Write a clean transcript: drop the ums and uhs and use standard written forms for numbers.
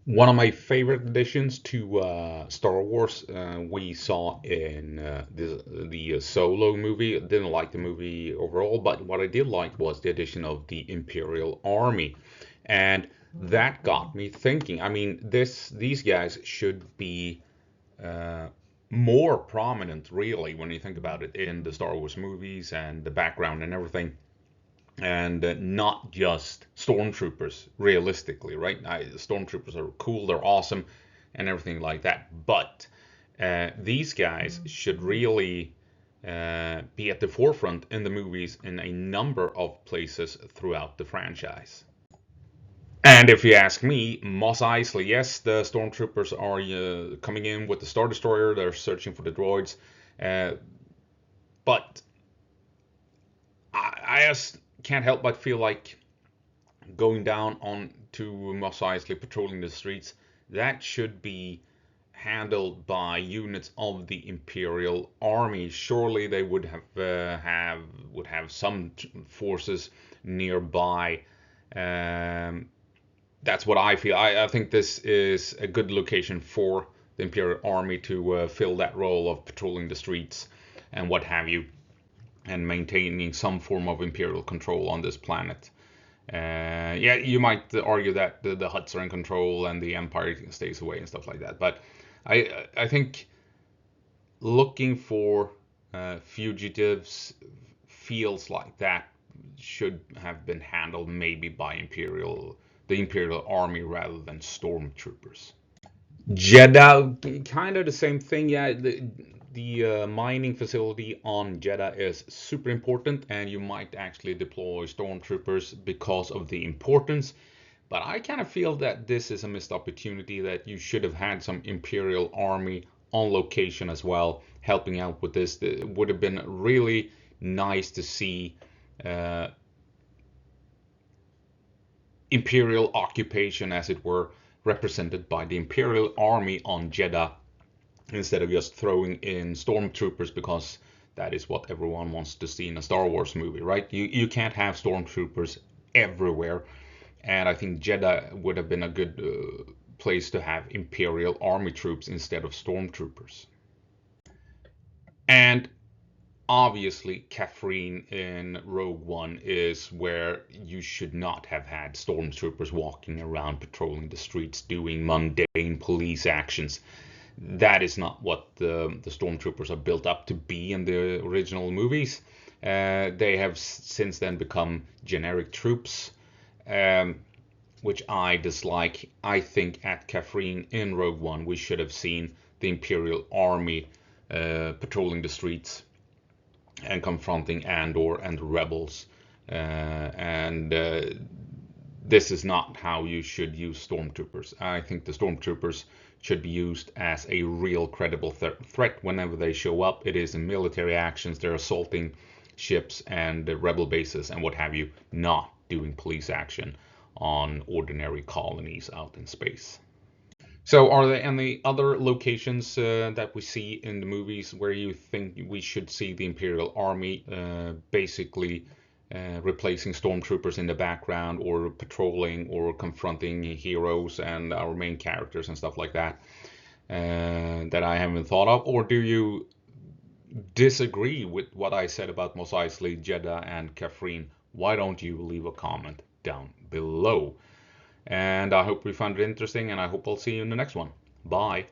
One of my favorite additions to Star Wars we saw in the Solo movie. I didn't like the movie overall, but what I did like was the addition of the Imperial Army, and that got me thinking. I mean, these guys should be uh, more prominent, really, when you think about it, in the Star Wars movies and the background and everything, and not just stormtroopers. Realistically, right? Stormtroopers are cool, they're awesome, and everything like that. But these guys should really be at the forefront in the movies in a number of places throughout the franchise. And if you ask me, Mos Eisley, yes, the stormtroopers are coming in with the Star Destroyer. They're searching for the droids, uh, but I just can't help but feel like going down on to Mos Eisley, patrolling the streets. That should be handled by units of the Imperial Army. Surely they would have some forces nearby. Um, that's what I feel. I think this is a good location for the Imperial Army to fill that role of patrolling the streets and what have you, and maintaining some form of Imperial control on this planet. Yeah, you might argue that the Hutts are in control and the Empire stays away and stuff like that, but I think looking for fugitives feels like that should have been handled maybe by the Imperial Army rather than stormtroopers. Jeddah, kind of the same thing. Yeah, the mining facility on Jeddah is super important, and you might actually deploy stormtroopers because of the importance. But I kind of feel that this is a missed opportunity, that you should have had some Imperial Army on location as well, helping out with this. It would have been really nice to see uh, Imperial occupation, as it were, represented by the Imperial Army on Jeddah instead of just throwing in stormtroopers because that is what everyone wants to see in a Star Wars movie, right? You can't have stormtroopers everywhere, and I think Jeddah would have been a good place to have Imperial Army troops instead of stormtroopers. And obviously, Catherine in Rogue One is where you should not have had stormtroopers walking around patrolling the streets doing mundane police actions. That is not what the stormtroopers are built up to be in the original movies. They have since then become generic troops, um, which I dislike. I think at Catherine in Rogue One, we should have seen the Imperial Army patrolling the streets and confronting Andor and the rebels. And This is not how you should use stormtroopers. I think the stormtroopers should be used as a real credible threat whenever they show up. It is in military actions, they're assaulting ships and rebel bases and what have you, not doing police action on ordinary colonies out in space. So, are there any other locations that we see in the movies where you think we should see the Imperial Army basically replacing stormtroopers in the background, or patrolling, or confronting heroes and our main characters and stuff like that, that I haven't thought of? Or do you disagree with what I said about Mos Eisley, Jeddah, and Kafrine? Why don't you leave a comment down below? And I hope you found it interesting, and I hope I'll see you in the next one. Bye.